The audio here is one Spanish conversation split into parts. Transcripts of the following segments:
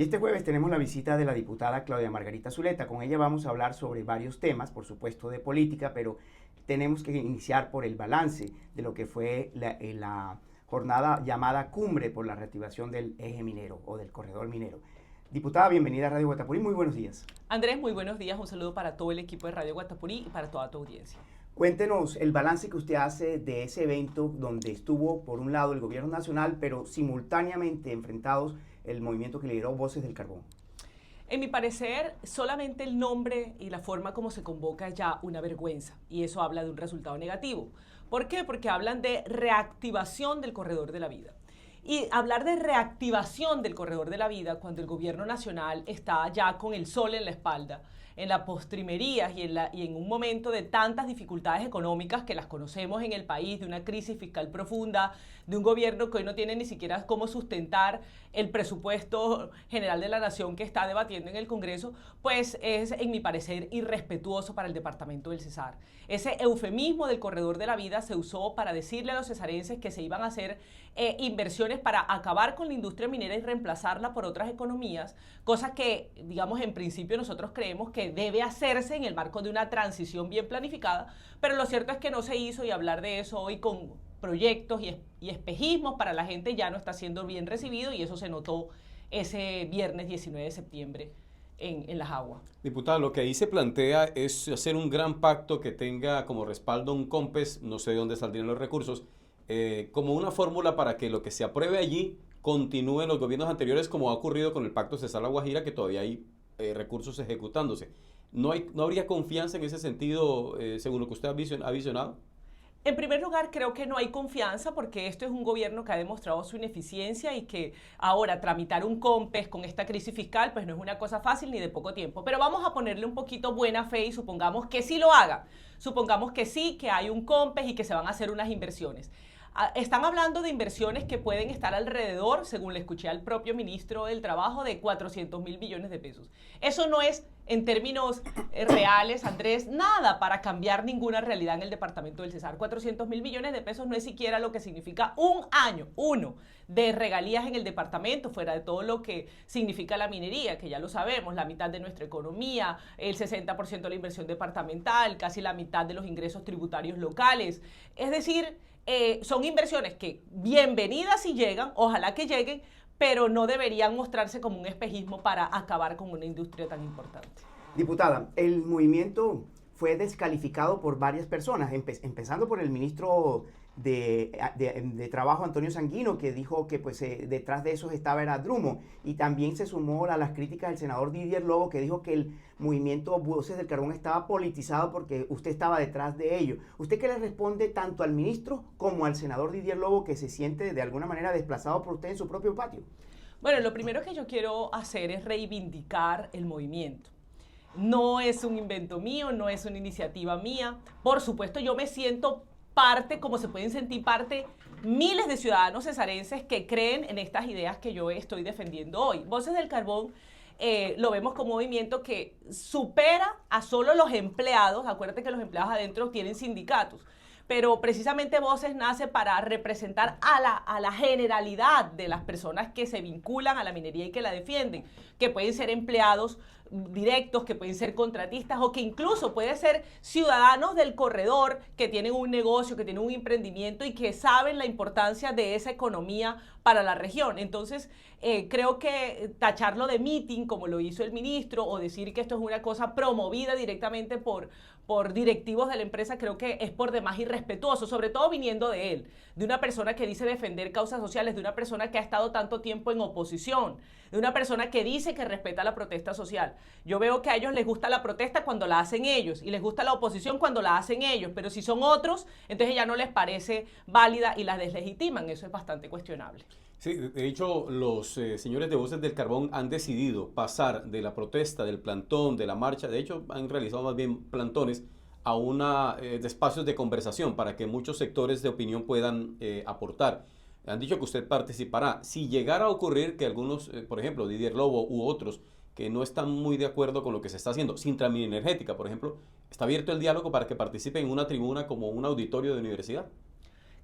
Y este jueves tenemos la visita de la diputada Claudia Margarita Zuleta. Con ella vamos a hablar sobre varios temas, por supuesto de política, pero tenemos que iniciar por el balance de lo que fue la jornada llamada Cumbre por la reactivación del eje minero o del corredor minero. Diputada, bienvenida a Radio Guatapurí, muy buenos días. Andrés, muy buenos días, un saludo para todo el equipo de Radio Guatapurí y para toda tu audiencia. Cuéntenos el balance que usted hace de ese evento donde estuvo por un lado el gobierno nacional, pero simultáneamente enfrentados el movimiento que lideró Voces del Carbón. En mi parecer, solamente el nombre y la forma como se convoca es ya una vergüenza, y eso habla de un resultado negativo. ¿Por qué? Porque hablan de reactivación del corredor de la vida. Y hablar de reactivación del corredor de la vida cuando el gobierno nacional está ya con el sol en la espalda, en la postrimería y en un momento de tantas dificultades económicas que las conocemos en el país, de una crisis fiscal profunda, de un gobierno que hoy no tiene ni siquiera cómo sustentar el presupuesto general de la nación que está debatiendo en el Congreso, pues es, en mi parecer, irrespetuoso para el departamento del Cesar. Ese eufemismo del corredor de la vida se usó para decirle a los cesarenses que se iban a hacer inversiones para acabar con la industria minera y reemplazarla por otras economías, cosa que, digamos, en principio nosotros creemos que debe hacerse en el marco de una transición bien planificada, pero lo cierto es que no se hizo, y hablar de eso hoy con proyectos y espejismos para la gente ya no está siendo bien recibido, y eso se notó ese viernes 19 de septiembre en Las Aguas. Diputada, lo que ahí se plantea es hacer un gran pacto que tenga como respaldo un COMPES, no sé de dónde saldrían los recursos, como una fórmula para que lo que se apruebe allí continúe en los gobiernos anteriores, como ha ocurrido con el Pacto Cesar La Guajira, que todavía hay recursos ejecutándose. ¿No habría confianza en ese sentido, según lo que usted ha visionado? En primer lugar, creo que no hay confianza porque esto es un gobierno que ha demostrado su ineficiencia y que ahora tramitar un COMPES con esta crisis fiscal pues no es una cosa fácil ni de poco tiempo. Pero vamos a ponerle un poquito buena fe y supongamos que sí lo haga. Supongamos que sí, que hay un COMPES y que se van a hacer unas inversiones. Están hablando de inversiones que pueden estar alrededor, según le escuché al propio ministro del Trabajo, de 400.000 billones de pesos. Eso no es, en términos reales, Andrés, nada para cambiar ninguna realidad en el departamento del Cesar. 400.000 billones de pesos no es siquiera lo que significa un año, de regalías en el departamento, fuera de todo lo que significa la minería, que ya lo sabemos, la mitad de nuestra economía, el 60% de la inversión departamental, casi la mitad de los ingresos tributarios locales. Es decir, son inversiones que bienvenidas si llegan, ojalá que lleguen, pero no deberían mostrarse como un espejismo para acabar con una industria tan importante. Diputada, el movimiento fue descalificado por varias personas, empezando por el ministro de Trabajo, Antonio Sanguino, que dijo que pues, detrás de eso estaba era Drummond, y también se sumó a las críticas del senador Didier Lobo, que dijo que el movimiento Voces del Carbón estaba politizado porque usted estaba detrás de ello. ¿Usted qué le responde tanto al ministro como al senador Didier Lobo, que se siente de alguna manera desplazado por usted en su propio patio? Bueno, lo primero que yo quiero hacer es reivindicar el movimiento. No es un invento mío, no es una iniciativa mía. Por supuesto, yo me siento parte, como se pueden sentir parte miles de ciudadanos cesarenses que creen en estas ideas que yo estoy defendiendo hoy. Voces del Carbón lo vemos como un movimiento que supera a solo los empleados. Acuérdate que los empleados adentro tienen sindicatos, pero precisamente Voces nace para representar a la generalidad de las personas que se vinculan a la minería y que la defienden, que pueden ser empleados directos, que pueden ser contratistas o que incluso pueden ser ciudadanos del corredor que tienen un negocio, que tienen un emprendimiento y que saben la importancia de esa economía para la región. Entonces, creo que tacharlo de meeting, como lo hizo el ministro, o decir que esto es una cosa promovida directamente por directivos de la empresa, creo que es por demás irrespetuoso, sobre todo viniendo de él, de una persona que dice defender causas sociales, de una persona que ha estado tanto tiempo en oposición, de una persona que dice que respeta la protesta social. Yo veo que a ellos les gusta la protesta cuando la hacen ellos y les gusta la oposición cuando la hacen ellos, pero si son otros, entonces ya no les parece válida y las deslegitiman. Eso es bastante cuestionable. Sí, de hecho, los señores de Voces del Carbón han decidido pasar de la protesta, del plantón, de la marcha, de hecho han realizado más bien plantones, a de espacios de conversación para que muchos sectores de opinión puedan aportar. Han dicho que usted participará. Si llegara a ocurrir que algunos, por ejemplo, Didier Lobo u otros, que no están muy de acuerdo con lo que se está haciendo, Sintramina Energética, por ejemplo, ¿está abierto el diálogo para que participen en una tribuna como un auditorio de universidad?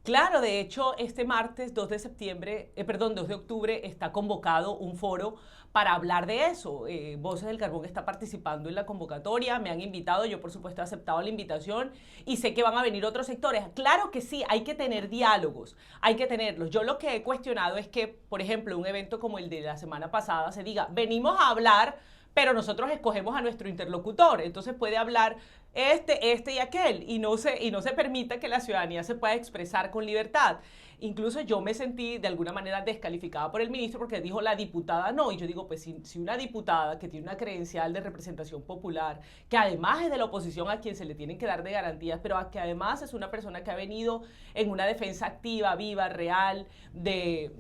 Claro, de hecho, este martes 2 de octubre está convocado un foro para hablar de eso. Voces del Carbón está participando en la convocatoria, me han invitado, yo por supuesto he aceptado la invitación y sé que van a venir otros sectores. Claro que sí, hay que tener diálogos, hay que tenerlos. Yo lo que he cuestionado es que, por ejemplo, un evento como el de la semana pasada se diga, venimos a hablar, pero nosotros escogemos a nuestro interlocutor, entonces puede hablar este y aquel, y no se permita que la ciudadanía se pueda expresar con libertad. Incluso yo me sentí de alguna manera descalificada por el ministro porque dijo la diputada no, y yo digo, pues si una diputada que tiene una credencial de representación popular, que además es de la oposición a quien se le tienen que dar de garantías, pero que además es una persona que ha venido en una defensa activa, viva, real de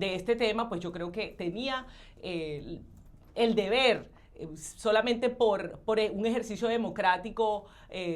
este tema, pues yo creo que tenía el deber solamente por un ejercicio democrático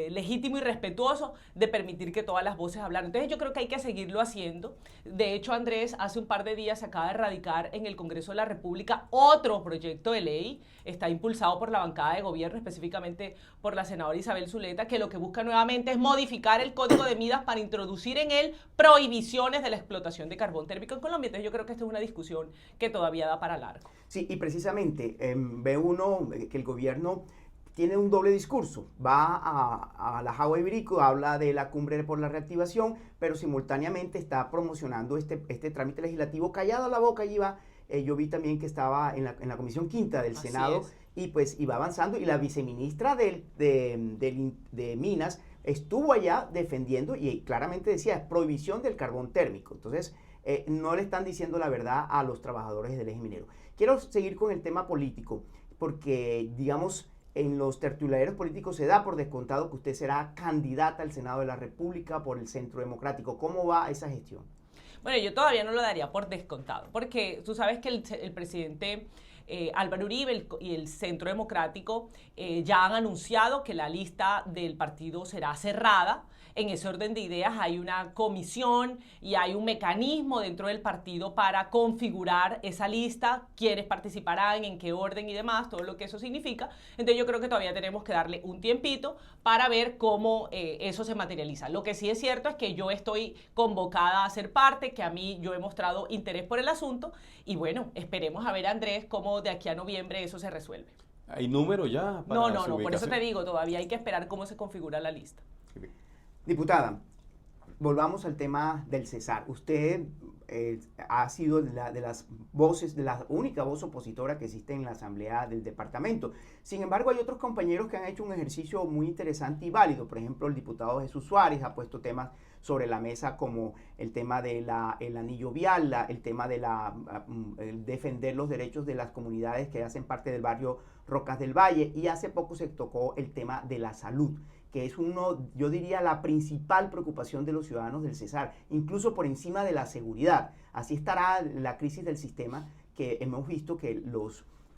legítimo y respetuoso de permitir que todas las voces hablaran. Entonces yo creo que hay que seguirlo haciendo. De hecho, Andrés, hace un par de días acaba de radicar en el Congreso de la República otro proyecto de ley, está impulsado por la bancada de gobierno, específicamente por la senadora Isabel Zuleta, que lo que busca nuevamente es modificar el Código de Midas para introducir en él prohibiciones de la explotación de carbón térmico en Colombia. Entonces yo creo que esta es una discusión que todavía da para largo. Sí, y precisamente ve uno que el gobierno tiene un doble discurso. Va a la Jagua Ibirico, habla de la cumbre por la reactivación, pero simultáneamente está promocionando este trámite legislativo callado a la boca. Y va, yo vi también que estaba en la Comisión Quinta del Senado y pues iba avanzando. Y la viceministra de Minas estuvo allá defendiendo y claramente decía prohibición del carbón térmico. Entonces, no le están diciendo la verdad a los trabajadores del eje minero. Quiero seguir con el tema político, porque, digamos, en los tertulianeros políticos se da por descontado que usted será candidata al Senado de la República por el Centro Democrático. ¿Cómo va esa gestión? Bueno, yo todavía no lo daría por descontado, porque tú sabes que el presidente Álvaro Uribe y el Centro Democrático ya han anunciado que la lista del partido será cerrada. En ese orden de ideas hay una comisión y hay un mecanismo dentro del partido para configurar esa lista, quiénes participarán, en qué orden y demás, todo lo que eso significa. Entonces yo creo que todavía tenemos que darle un tiempito para ver cómo eso se materializa. Lo que sí es cierto es que yo estoy convocada a ser parte, que a mí yo he mostrado interés por el asunto y bueno, esperemos a ver, Andrés, cómo de aquí a noviembre eso se resuelve. ¿Hay número ya? No, por eso te digo, todavía hay que esperar cómo se configura la lista. Diputada, volvamos al tema del Cesar. Usted ha sido de las voces, de la única voz opositora que existe en la Asamblea del Departamento. Sin embargo, hay otros compañeros que han hecho un ejercicio muy interesante y válido. Por ejemplo, el diputado Jesús Suárez ha puesto temas sobre la mesa como el tema del anillo vial, el tema de el defender los derechos de las comunidades que hacen parte del barrio Rocas del Valle. Y hace poco se tocó el tema de la salud, que es yo diría, la principal preocupación de los ciudadanos del Cesar, incluso por encima de la seguridad. Así estará la crisis del sistema, que hemos visto que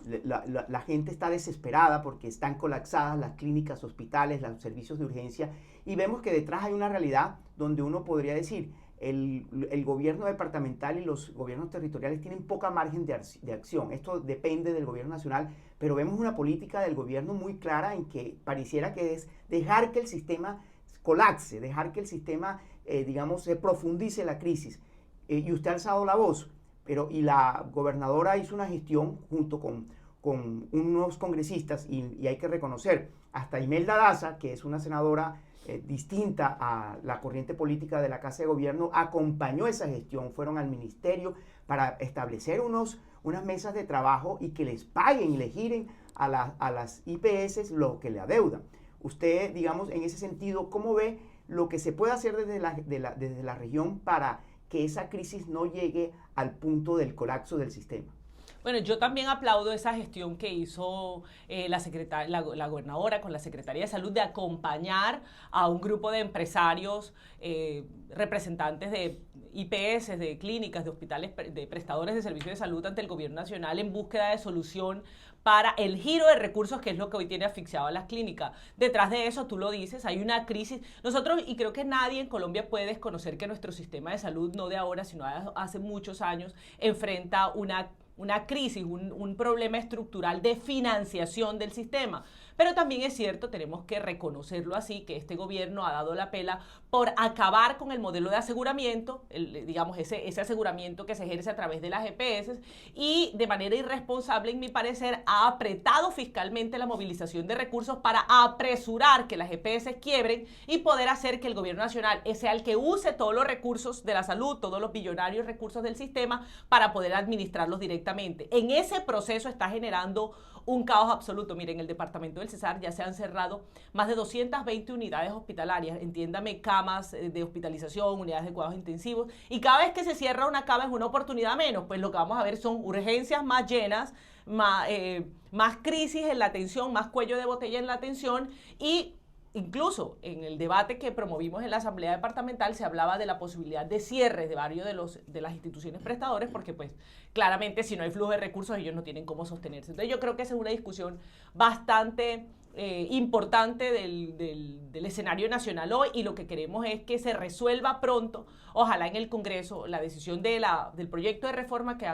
la gente está desesperada porque están colapsadas las clínicas, hospitales, los servicios de urgencia, y vemos que detrás hay una realidad donde uno podría decir, el gobierno departamental y los gobiernos territoriales tienen poca margen de acción. Esto depende del gobierno nacional, pero vemos una política del gobierno muy clara en que pareciera que es dejar que el sistema colapse, dejar que el sistema, digamos, se profundice la crisis. Y usted ha alzado la voz, y la gobernadora hizo una gestión junto con unos congresistas, y hay que reconocer, hasta Imelda Daza, que es una senadora distinta a la corriente política de la Casa de Gobierno, acompañó esa gestión, fueron al ministerio para establecer unas mesas de trabajo y que les paguen y les giren a las IPS lo que le adeudan. Usted, digamos, en ese sentido, ¿cómo ve lo que se puede hacer desde la región para que esa crisis no llegue al punto del colapso del sistema? Bueno, yo también aplaudo esa gestión que hizo la gobernadora con la Secretaría de Salud de acompañar a un grupo de empresarios, representantes de IPS, de clínicas, de hospitales, de prestadores de servicios de salud ante el gobierno nacional en búsqueda de solución para el giro de recursos, que es lo que hoy tiene asfixiado a las clínicas. Detrás de eso, tú lo dices, hay una crisis. Nosotros, y creo que nadie en Colombia puede desconocer que nuestro sistema de salud, no de ahora, sino hace muchos años, enfrenta una crisis, un problema estructural de financiación del sistema. pero también es cierto, tenemos que reconocerlo así, que este gobierno ha dado la pela por acabar con el modelo de aseguramiento, digamos ese aseguramiento que se ejerce a través de las EPS, y de manera irresponsable, en mi parecer, ha apretado fiscalmente la movilización de recursos para apresurar que las EPS quiebren y poder hacer que el gobierno nacional sea el que use todos los recursos de la salud, todos los billonarios recursos del sistema para poder administrarlos directamente. En ese proceso está generando un caos absoluto. Miren, en el departamento del Cesar ya se han cerrado más de 220 unidades hospitalarias, entiéndame, camas de hospitalización, unidades de cuidados intensivos, y cada vez que se cierra una cama es una oportunidad menos, pues lo que vamos a ver son urgencias más llenas, más crisis en la atención, más cuello de botella en la atención, y incluso en el debate que promovimos en la Asamblea Departamental se hablaba de la posibilidad de cierre de varios de las instituciones prestadoras, porque pues claramente si no hay flujo de recursos ellos no tienen cómo sostenerse. Entonces yo creo que esa es una discusión bastante importante del escenario nacional hoy, y lo que queremos es que se resuelva pronto, ojalá en el Congreso, la decisión del proyecto de reforma que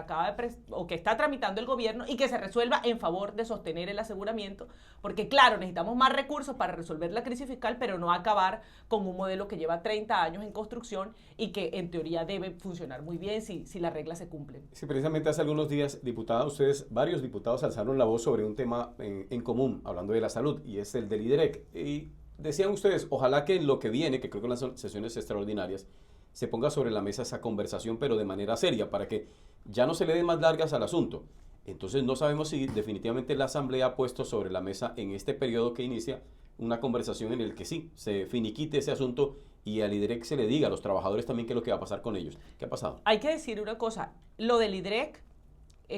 que está tramitando el gobierno, y que se resuelva en favor de sostener el aseguramiento, porque claro, necesitamos más recursos para resolver la crisis fiscal, pero no acabar con un modelo que lleva 30 años en construcción y que en teoría debe funcionar muy bien si las reglas se cumplen. Sí, precisamente hace algunos días, diputada, varios diputados alzaron la voz sobre un tema en común, hablando de la salud, y es el del IDREC. Y decían ustedes, ojalá que en lo que viene, que creo que en las sesiones extraordinarias, se ponga sobre la mesa esa conversación, pero de manera seria, para que ya no se le den más largas al asunto. Entonces no sabemos si definitivamente la Asamblea ha puesto sobre la mesa en este periodo que inicia una conversación en el que sí, se finiquite ese asunto y al IDREC se le diga a los trabajadores también qué es lo que va a pasar con ellos. ¿Qué ha pasado? Hay que decir una cosa, lo del IDREC,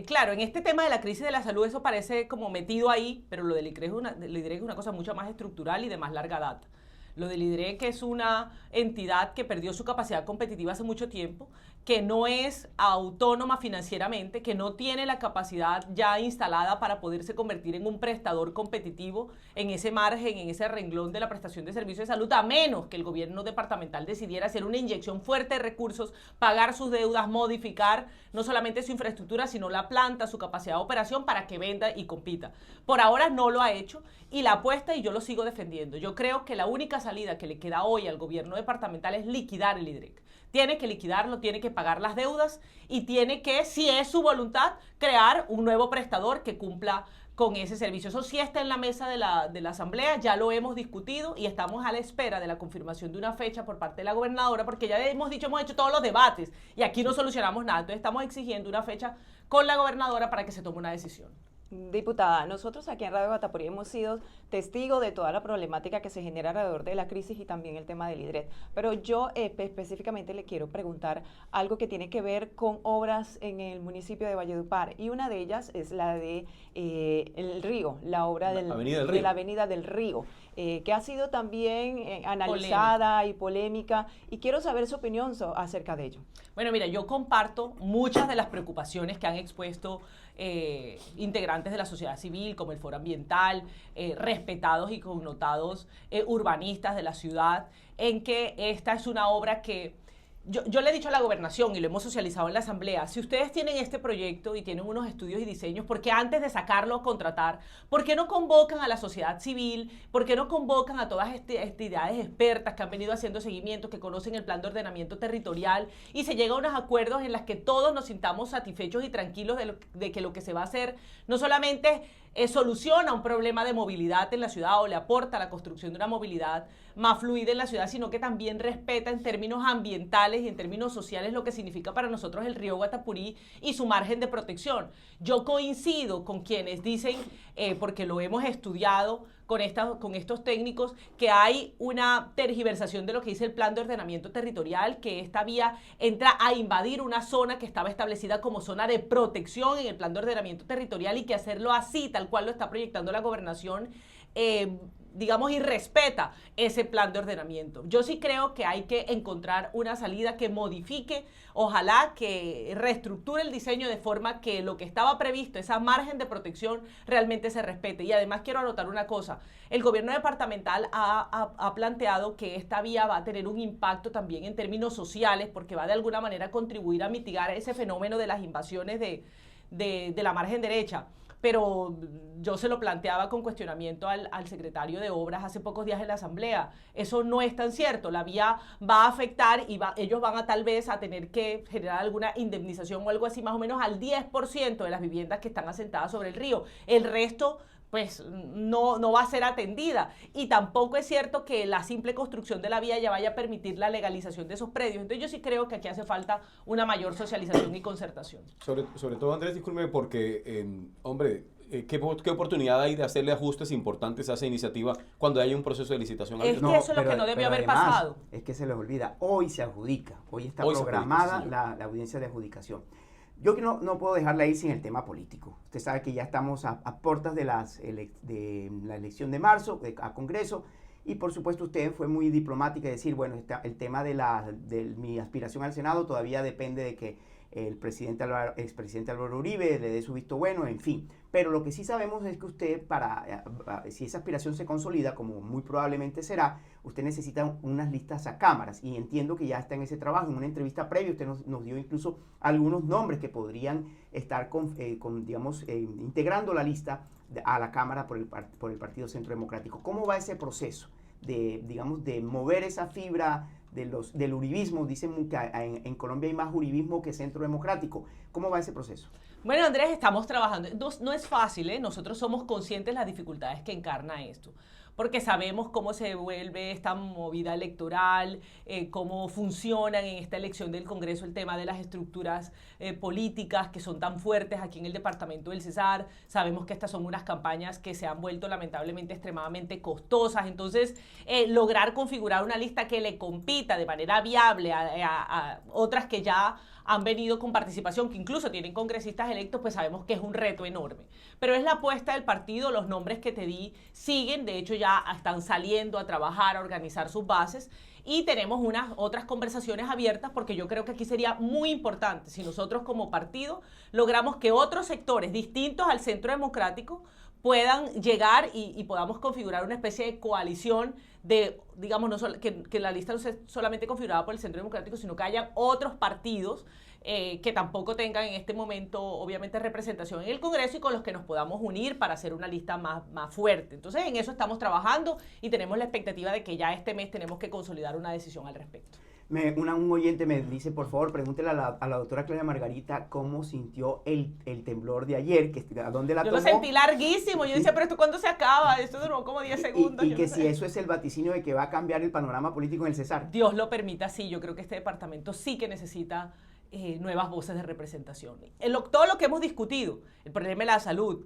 claro, en este tema de la crisis de la salud eso parece como metido ahí, pero lo del IDREC es una cosa mucho más estructural y de más larga data. Lo del IDREC es una entidad que perdió su capacidad competitiva hace mucho tiempo, que no es autónoma financieramente, que no tiene la capacidad ya instalada para poderse convertir en un prestador competitivo en ese margen, en ese renglón de la prestación de servicios de salud, a menos que el gobierno departamental decidiera hacer una inyección fuerte de recursos, pagar sus deudas, modificar no solamente su infraestructura, sino la planta, su capacidad de operación para que venda y compita. Por ahora no lo ha hecho, y la apuesta, y yo lo sigo defendiendo, yo creo que la única salida que le queda hoy al gobierno departamental es liquidar el IDREC. Tiene que liquidarlo, tiene que pagar las deudas y tiene que, si es su voluntad, crear un nuevo prestador que cumpla con ese servicio. Eso sí está en la mesa de la Asamblea, ya lo hemos discutido y estamos a la espera de la confirmación de una fecha por parte de la gobernadora, porque ya hemos hecho todos los debates y aquí no solucionamos nada. Entonces estamos exigiendo una fecha con la gobernadora para que se tome una decisión. Diputada, nosotros aquí en Radio Guatapurí hemos sido testigos de toda la problemática que se genera alrededor de la crisis y también el tema del IDREC, pero yo específicamente le quiero preguntar algo que tiene que ver con obras en el municipio de Valledupar, y una de ellas es la de el río, la obra de la Avenida del Río, que ha sido también analizada y polémica, y quiero saber su opinión acerca de ello. Bueno, mira, yo comparto muchas de las preocupaciones que han expuesto integrantes de la sociedad civil, como el Foro Ambiental, respetados y connotados urbanistas de la ciudad, en que esta es una obra que yo le he dicho a la gobernación y lo hemos socializado en la asamblea: si ustedes tienen este proyecto y tienen unos estudios y diseños, ¿por qué antes de sacarlo a contratar, por qué no convocan a la sociedad civil? ¿Por qué no convocan a todas estas entidades expertas que han venido haciendo seguimiento, que conocen el plan de ordenamiento territorial, y se llega a unos acuerdos en los que todos nos sintamos satisfechos y tranquilos de que lo que se va a hacer no solamente soluciona un problema de movilidad en la ciudad o le aporta a la construcción de una movilidad más fluida en la ciudad, sino que también respeta en términos ambientales y en términos sociales lo que significa para nosotros el río Guatapurí y su margen de protección? Yo coincido con quienes dicen, porque lo hemos estudiado con estos técnicos, que hay una tergiversación de lo que dice el plan de ordenamiento territorial, que esta vía entra a invadir una zona que estaba establecida como zona de protección en el plan de ordenamiento territorial, y que hacerlo así, tal cual lo está proyectando la gobernación, digamos, y respeta ese plan de ordenamiento. Yo sí creo que hay que encontrar una salida que modifique, ojalá que reestructure el diseño de forma que lo que estaba previsto, esa margen de protección, realmente se respete. Y además quiero anotar una cosa: el gobierno departamental ha planteado que esta vía va a tener un impacto también en términos sociales, porque va de alguna manera a contribuir a mitigar ese fenómeno de las invasiones de la margen derecha. pero yo se lo planteaba con cuestionamiento al secretario de Obras hace pocos días en la Asamblea. Eso no es tan cierto. La vía va a afectar y ellos van a tal vez a tener que generar alguna indemnización o algo así, más o menos al 10% de las viviendas que están asentadas sobre el río. El resto pues no va a ser atendida. Y tampoco es cierto que la simple construcción de la vía ya vaya a permitir la legalización de esos predios. Entonces yo sí creo que aquí hace falta una mayor socialización y concertación. Sobre todo, Andrés, discúlpeme, porque, hombre, ¿qué oportunidad hay de hacerle ajustes importantes a esa iniciativa cuando haya un proceso de licitación? Es que eso es lo que no debió haber además, pasado. Es que se les olvida, hoy se adjudica, hoy está programada la audiencia de adjudicación. Yo no puedo dejarla ir sin el tema político. Usted sabe que ya estamos a puertas de la elección de marzo a Congreso, y por supuesto usted fue muy diplomática y decir, bueno, el tema de mi aspiración al Senado todavía depende de que el expresidente Álvaro Uribe le dé su visto bueno, en fin. Pero lo que sí sabemos es que usted, si esa aspiración se consolida, como muy probablemente será, usted necesita unas listas a cámaras, y entiendo que ya está en ese trabajo. En una entrevista previa usted nos dio incluso algunos nombres que podrían estar integrando la lista a la Cámara por el Partido Centro Democrático. ¿Cómo va ese proceso de mover esa fibra del uribismo? Dicen que en Colombia hay más uribismo que centro democrático. ¿Cómo va ese proceso? Bueno, Andrés, estamos trabajando. No es fácil, ¿eh? Nosotros somos conscientes de las dificultades que encarna esto, porque sabemos cómo se vuelve esta movida electoral, cómo funcionan en esta elección del Congreso el tema de las estructuras políticas que son tan fuertes aquí en el departamento del Cesar. Sabemos que estas son unas campañas que se han vuelto lamentablemente extremadamente costosas. Entonces, lograr configurar una lista que le compita de manera viable a otras que ya han venido con participación, que incluso tienen congresistas electos, pues sabemos que es un reto enorme. Pero es la apuesta del partido, los nombres que te di siguen, de hecho ya están saliendo a trabajar, a organizar sus bases, y tenemos unas otras conversaciones abiertas, porque yo creo que aquí sería muy importante si nosotros como partido logramos que otros sectores distintos al Centro Democrático puedan llegar y podamos configurar una especie de coalición de, digamos, que la lista no sea solamente configurada por el Centro Democrático, sino que haya otros partidos que tampoco tengan en este momento, obviamente, representación en el Congreso, y con los que nos podamos unir para hacer una lista más fuerte. Entonces, en eso estamos trabajando y tenemos la expectativa de que ya este mes tenemos que consolidar una decisión al respecto. Un oyente me dice, por favor, pregúntele a la doctora Claudia Margarita cómo sintió el temblor de ayer, a dónde la tomó. Yo lo sentí larguísimo. Yo decía, pero ¿esto cuándo se acaba? Esto duró como 10 segundos. Y que si eso es el vaticinio de que va a cambiar el panorama político en el Cesar. Dios lo permita, sí. Yo creo que este departamento sí que necesita nuevas voces de representación. Todo lo que hemos discutido, el problema de la salud,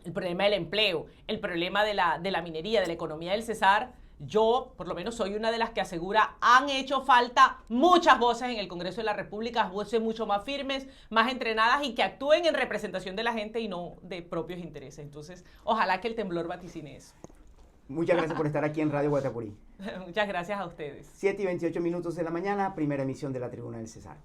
el problema del empleo, el problema de la minería, de la economía del Cesar, yo, por lo menos, soy una de las que asegura han hecho falta muchas voces en el Congreso de la República, voces mucho más firmes, más entrenadas y que actúen en representación de la gente y no de propios intereses. Entonces, ojalá que el temblor vaticine eso. Muchas gracias por estar aquí en Radio Guatapurí. Muchas gracias a ustedes. 7:28 de la mañana, primera emisión de la Tribuna del Cesar.